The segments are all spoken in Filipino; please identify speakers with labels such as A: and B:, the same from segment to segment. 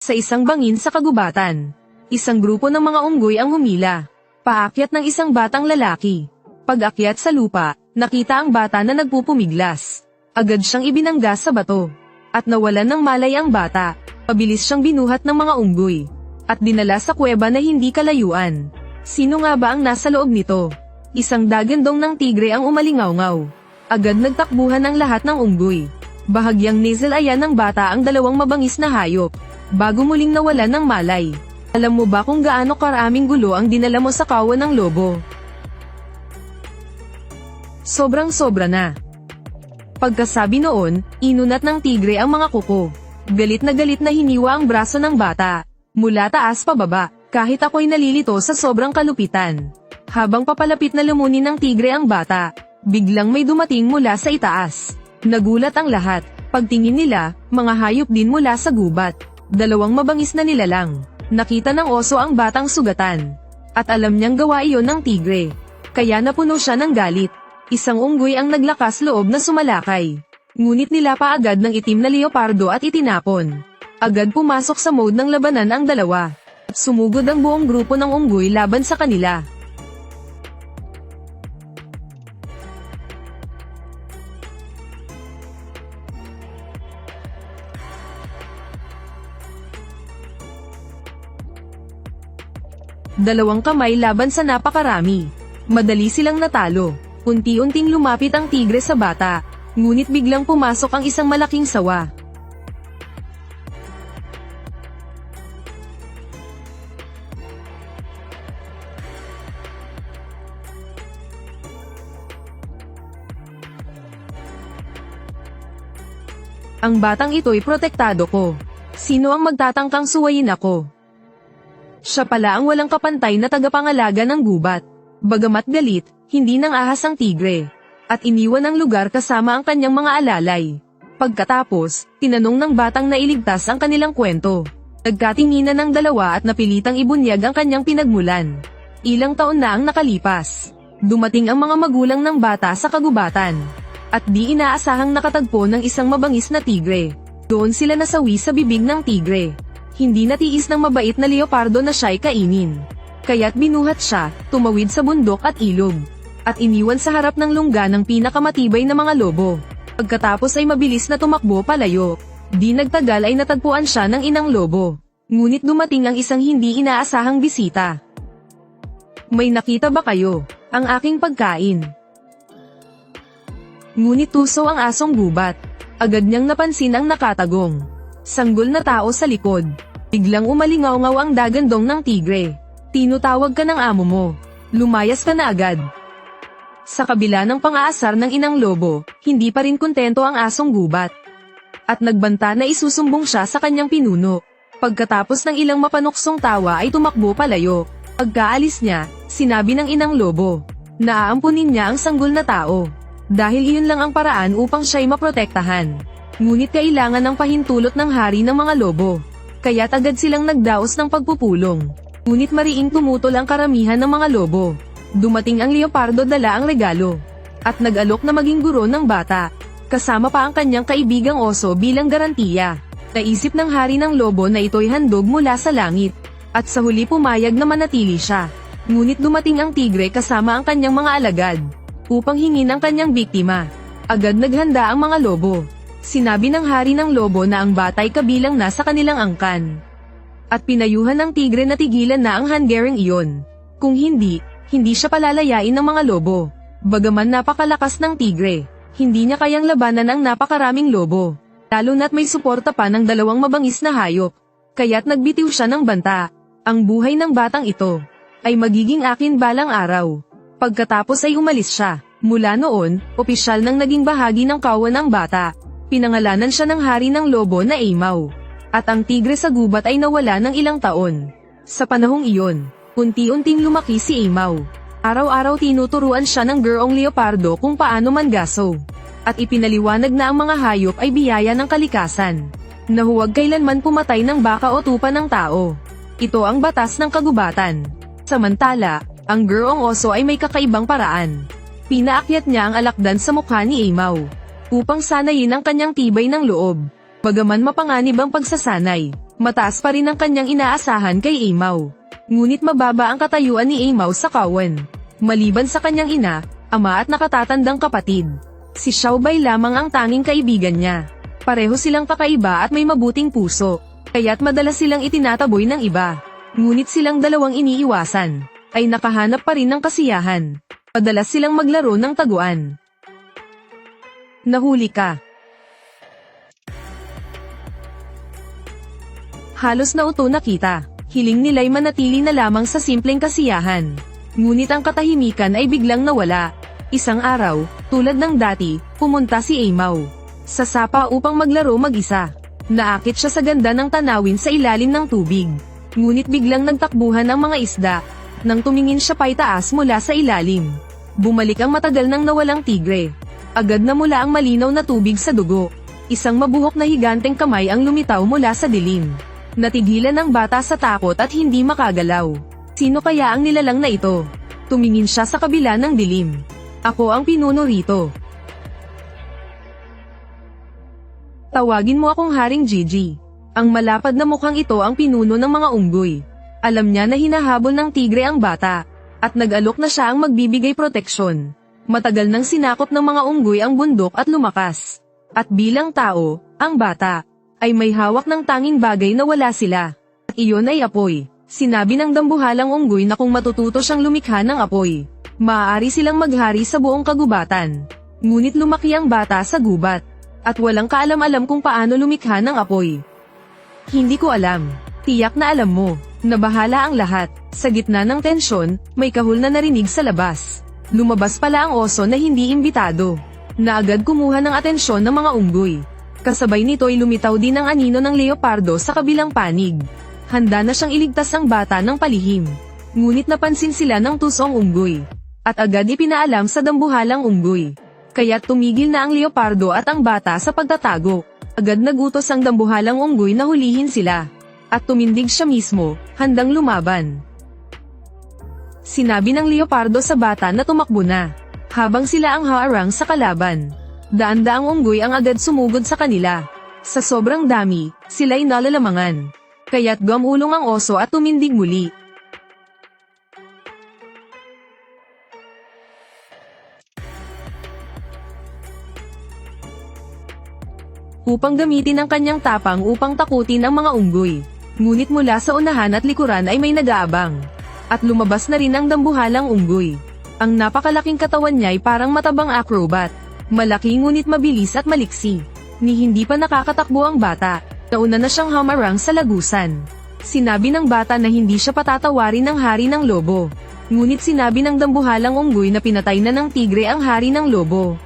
A: Sa isang bangin sa kagubatan, isang grupo ng mga unggoy ang humila, paakyat ng isang batang lalaki. Pag-akyat sa lupa, nakita ang bata na nagpupumiglas. Agad siyang ibinangga sa bato, at nawalan ng malay ang bata. Pabilis siyang binuhat ng mga unggoy, at dinala sa kuweba na hindi kalayuan. Sino nga ba ang nasa loob nito? Isang dagandong ng tigre ang umalingaw-ngaw. Agad nagtakbuhan ang lahat ng unggoy. Bahagyang niselayan ng bata ang dalawang mabangis na hayop, bago muling nawalan ng malay. Alam mo ba kung gaano karaming gulo ang dinala mo sa kawan ng lobo? Sobrang-sobra na. Pagkasabi noon, inunat ng tigre ang mga kuko. Galit na hiniwa ang braso ng bata, mula taas pababa, kahit ako'y nalilito sa sobrang kalupitan. Habang papalapit na lumunin ng tigre ang bata, biglang may dumating mula sa itaas. Nagulat ang lahat. Pagtingin nila, mga hayop din mula sa gubat. Dalawang mabangis na nilalang. Nakita ng oso ang batang sugatan. At alam niyang gawa iyon ng tigre. Kaya napuno siya ng galit. Isang unggoy ang naglakas loob na sumalakay. Ngunit nilapa agad ng itim na leopardo at itinapon. Agad pumasok sa mode ng labanan ang dalawa. Sumugod ang buong grupo ng unggoy laban sa kanila. Dalawang kamay laban sa napakarami. Madali silang natalo. Unti-unting lumapit ang tigre sa bata, ngunit biglang pumasok ang isang malaking sawa. Ang batang ito'y protektado ko. Sino ang magtatangkang suwayin ako? Siya pala ang walang kapantay na tagapangalaga ng gubat. Bagamat galit, hindi nang ahas ang tigre. At iniwan ang lugar kasama ang kanyang mga alalay. Pagkatapos, tinanong ng batang nailigtas ang kanilang kwento. Nagkatinginan ng dalawa at napilitang ibunyag ang kanyang pinagmulan. Ilang taon na ang nakalipas. Dumating ang mga magulang ng bata sa kagubatan. At di inaasahang nakatagpo ng isang mabangis na tigre. Doon sila nasawi sa bibig ng tigre. Hindi natiis ng mabait na leopardo na siya'y kainin. Kaya't binuhat siya, tumawid sa bundok at ilog. At iniwan sa harap ng lungga ng pinakamatibay na mga lobo. Pagkatapos ay mabilis na tumakbo palayo. Di nagtagal ay natagpuan siya ng inang lobo. Ngunit dumating ang isang hindi inaasahang bisita. May nakita ba kayo? Ang aking pagkain. Ngunit tuso ang asong gubat. Agad niyang napansin ang nakatagong sanggol na tao sa likod. Biglang umalingaw-ngaw ang dagandong ng tigre. Tinutawag ka ng amo mo. Lumayas ka na agad. Sa kabila ng pang-aasar ng inang lobo, hindi pa rin kontento ang asong gubat. At nagbanta na isusumbong siya sa kanyang pinuno. Pagkatapos ng ilang mapanuksong tawa ay tumakbo palayo. Pagkaalis niya, sinabi ng inang lobo na aampunin niya ang sanggol na tao. Dahil iyon lang ang paraan upang siya'y maprotektahan. Ngunit kailangan ng pahintulot ng hari ng mga lobo. Kaya't agad silang nagdaos ng pagpupulong. Ngunit mariing tumutol ang karamihan ng mga lobo. Dumating ang leopardo dala ang regalo. At nag-alok na maging guro ng bata. Kasama pa ang kanyang kaibigang oso bilang garantiya. Naisip ng hari ng lobo na ito'y handog mula sa langit. At sa huli pumayag na manatili siya. Ngunit dumating ang tigre kasama ang kanyang mga alagad. Upang hingin ang kanyang biktima. Agad naghanda ang mga lobo. Sinabi ng hari ng lobo na ang batay kabilang na sa kanilang angkan. At pinayuhan ng tigre na tigilan na ang hanggering iyon. Kung hindi siya palalayain ng mga lobo. Bagaman napakalakas ng tigre, hindi niya kayang labanan ang napakaraming lobo. Lalo na't may suporta pa ng dalawang mabangis na hayop. Kaya't nagbitiw siya ng banta. Ang buhay ng batang ito ay magiging akin balang araw. Pagkatapos ay umalis siya. Mula noon, opisyal nang naging bahagi ng kawan ng bata. Pinangalanan siya ng hari ng lobo na Aimaw. At ang tigre sa gubat ay nawala ng ilang taon. Sa panahong iyon, unti-unting lumaki si Aimaw. Araw-araw tinuturuan siya ng gurong leopardo kung paano mangaso. At ipinaliwanag na ang mga hayop ay biyaya ng kalikasan. Na huwag kailanman pumatay ng baka o tupa ng tao. Ito ang batas ng kagubatan. Samantala, ang gurong oso ay may kakaibang paraan. Pinaakyat niya ang alakdan sa mukha ni Aimaw. Upang sanayin ang kanyang tibay ng loob. Bagaman mapanganib ang pagsasanay, Mataas pa rin ang kanyang inaasahan kay Aimaw. Ngunit mababa ang katayuan ni Aimaw sa kawan. Maliban sa kanyang ina, ama at nakatatandang kapatid. Si Xiaobei lamang ang tanging kaibigan niya. Pareho silang kakaiba at may mabuting puso. Kaya't madalas silang itinataboy ng iba. Ngunit silang dalawang iniiwasan, ay nakahanap pa rin ng kasiyahan. Madalas silang maglaro ng taguan. Nahuli ka. Halos nauto na kita. Hiling nila'y manatili na lamang sa simpleng kasiyahan. Ngunit ang katahimikan ay biglang nawala. Isang araw, tulad ng dati, pumunta si Aimaw sa sapa upang maglaro mag-isa. Naakit siya sa ganda ng tanawin sa ilalim ng tubig. Ngunit biglang nagtakbuhan ang mga isda. Nang tumingin siya paitaas mula sa ilalim, bumalik ang matagal nang nawalang tigre. Agad na mula ang malinaw na tubig sa dugo. Isang mabuhok na higanteng kamay ang lumitaw mula sa dilim. Natigilan ang bata sa takot at hindi makagalaw. Sino kaya ang nilalang na ito? Tumingin siya sa kabila ng dilim. Ako ang pinuno rito. Tawagin mo akong Haring Gigi. Ang malapad na mukhang ito ang pinuno ng mga unggoy. Alam niya na hinahabol ng tigre ang bata, at nag-alok na siya ang magbibigay proteksyon. Matagal nang sinakop ng mga unggoy ang bundok at lumakas. At bilang tao, ang bata ay may hawak ng tanging bagay na wala sila. At iyon ay apoy. Sinabi ng dambuhalang unggoy na kung matututo siyang lumikha ng apoy, maaari silang maghari sa buong kagubatan. Ngunit lumaki ang bata sa gubat, at walang kaalam-alam kung paano lumikha ng apoy. Hindi ko alam. Tiyak na alam mo. Nabahala ang lahat. Sa gitna ng tensyon, may kahul na narinig sa labas. Lumabas pala ang oso na hindi imbitado, na agad kumuha ng atensyon ng mga unggoy. Kasabay nito'y lumitaw din ang anino ng leopardo sa kabilang panig. Handa na siyang iligtas ang bata ng palihim. Ngunit napansin sila ng tusong unggoy, at agad ipinaalam sa dambuhalang unggoy. Kaya't tumigil na ang leopardo at ang bata sa pagtatago. Agad nagutos ang dambuhalang unggoy na hulihin sila. At tumindig siya mismo, handang lumaban. Sinabi ng leopardo sa bata na tumakbo na, habang sila ang haarang sa kalaban. Daan-daang unggoy ang agad sumugod sa kanila. Sa sobrang dami, sila'y nalalamangan. Kaya't gumulong ang oso at tumindig muli. Upang gamitin ang kanyang tapang upang takutin ang mga unggoy. Ngunit mula sa unahan at likuran ay may nag-aabang. At lumabas na rin ang dambuhalang unggoy. Ang napakalaking katawan niya ay parang matabang acrobat. Malaki ngunit mabilis at maliksi. Ni hindi pa nakakatakbo ang bata, nauna na siyang hamarang sa lagusan. Sinabi ng bata na hindi siya patatawarin ng hari ng lobo. Ngunit sinabi ng dambuhalang unggoy na pinatay na ng tigre ang hari ng lobo.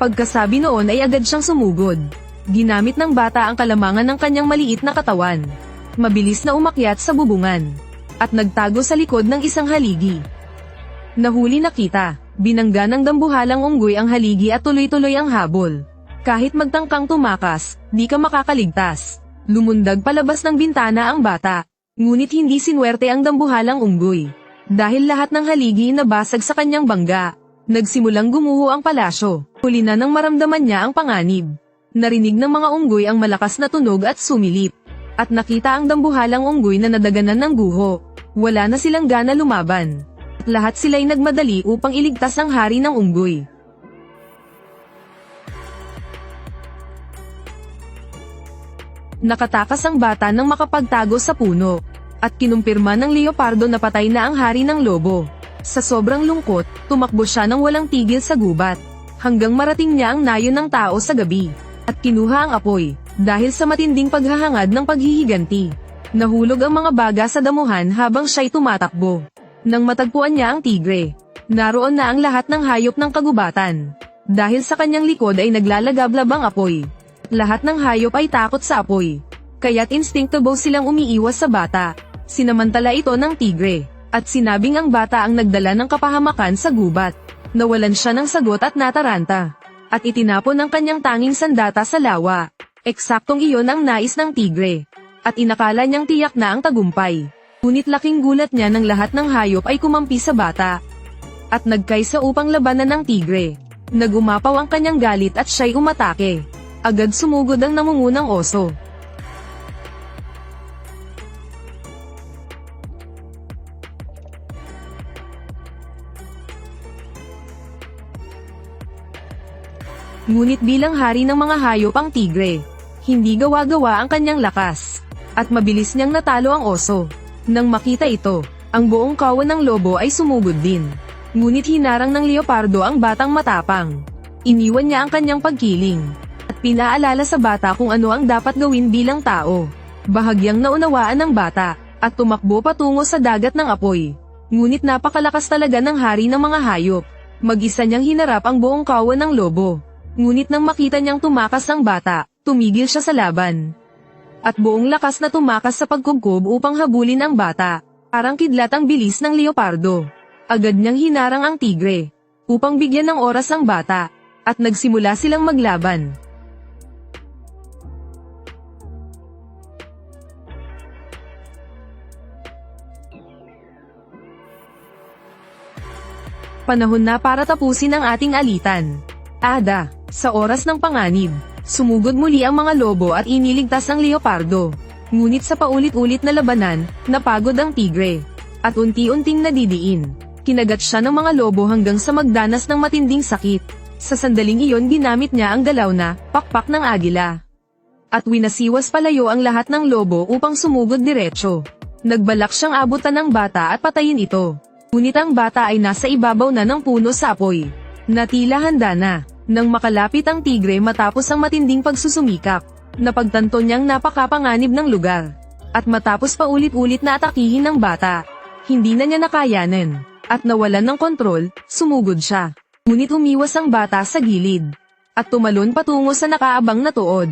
A: Pagkasabi noon ay agad siyang sumugod. Ginamit ng bata ang kalamangan ng kanyang maliit na katawan. Mabilis na umakyat sa bubungan. At nagtago sa likod ng isang haligi. Nahuli na kita. Binangga ng dambuhalang unggoy ang haligi at tuloy-tuloy ang habol. Kahit magtangkang tumakas, di ka makakaligtas. Lumundag palabas ng bintana ang bata. Ngunit hindi sinwerte ang dambuhalang unggoy. Dahil lahat ng haligi nabasag sa kanyang bangga. Nagsimulang gumuho ang palasyo. Huli na nang maramdaman niya ang panganib. Narinig ng mga unggoy ang malakas na tunog at sumilip. At nakita ang dambuhalang unggoy na nadaganan ng guho. Wala na silang gana lumaban. Lahat sila'y nagmadali upang iligtas ang hari ng unggoy. Nakatakas ang bata nang makapagtago sa puno. At kinumpirma ng leopardo na patay na ang hari ng lobo. Sa sobrang lungkot, tumakbo siya ng walang tigil sa gubat. Hanggang marating niya ang nayon ng tao sa gabi. At kinuha ang apoy, dahil sa matinding paghahangad ng paghihiganti. Nahulog ang mga baga sa damuhan habang siya'y tumatakbo. Nang matagpuan niya ang tigre, naroon na ang lahat ng hayop ng kagubatan. Dahil sa kanyang likod ay naglalagablab ang apoy. Lahat ng hayop ay takot sa apoy. Kaya't instinctable silang umiiwas sa bata. Sinamantala ito ng tigre. At sinabing ang bata ang nagdala ng kapahamakan sa gubat. Nawalan siya ng sagot at nataranta. At itinapon ang kanyang tanging sandata sa lawa. Eksaktong iyon ang nais ng tigre. At inakala niyang tiyak na ang tagumpay. Ngunit laking gulat niya nang lahat ng hayop ay kumampi sa bata. At nagkaisa upang labanan ng tigre. Nagumapaw ang kanyang galit at siya'y umatake. Agad sumugod ang namungunang oso. Ngunit bilang hari ng mga hayop ang tigre, hindi gawa-gawa ang kanyang lakas. At mabilis niyang natalo ang oso. Nang makita ito, ang buong kawan ng lobo ay sumugod din. Ngunit hinarang ng leopardo ang batang matapang. Iniwan niya ang kanyang pagkiling. At pinaalala sa bata kung ano ang dapat gawin bilang tao. Bahagyang naunawaan ng bata, at tumakbo patungo sa dagat ng apoy. Ngunit napakalakas talaga ng hari ng mga hayop. Mag-isa niyang hinarap ang buong kawan ng lobo. Ngunit nang makita niyang tumakas ang bata, tumigil siya sa laban. At buong lakas na tumakas sa pagkubkob upang habulin ang bata. Parang kidlat ang bilis ng leopardo. Agad niyang hinarang ang tigre, upang bigyan ng oras ang bata, at nagsimula silang maglaban. Panahon na para tapusin ang ating alitan. Ada, sa oras ng panganib, sumugod muli ang mga lobo at iniligtas ang leopardo. Ngunit sa paulit-ulit na labanan, napagod ang tigre. At unti-unting nadidiin. Kinagat siya ng mga lobo hanggang sa magdanas ng matinding sakit. Sa sandaling iyon ginamit niya ang galaw na pakpak ng agila. At winasiwas palayo ang lahat ng lobo upang sumugod diretso. Nagbalak siyang abutan ng bata at patayin ito. Ngunit ang bata ay nasa ibabaw na ng puno sa apoy. Natila handa na. Nang makalapit ang tigre matapos ang matinding pagsusumikap, napagtanto niyang napakapanganib ng lugar. At matapos pa ulit-ulit na atakihin ng bata, hindi na niya nakayanan. At nawalan ng kontrol, sumugod siya. Ngunit umiwas ang bata sa gilid. At tumalon patungo sa nakaabang na tuod.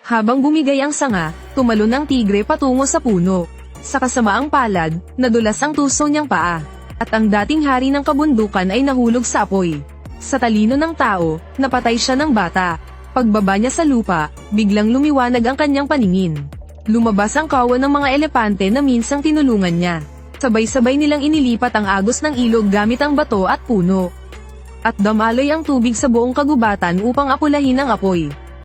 A: Habang bumigay ang sanga, tumalon ang tigre patungo sa puno. Sa kasamaang palad, nadulas ang tuso niyang paa. At ang dating hari ng kabundukan ay nahulog sa apoy. Sa talino ng tao, napatay siya ng bata. Pagbaba niya sa lupa, biglang lumiwanag ang kanyang paningin. Lumabas ang kawan ng mga elepante na minsang tinulungan niya. Sabay-sabay nilang inilipat ang agos ng ilog gamit ang bato at puno. At damaloy ang tubig sa buong kagubatan upang apulahin ang apoy.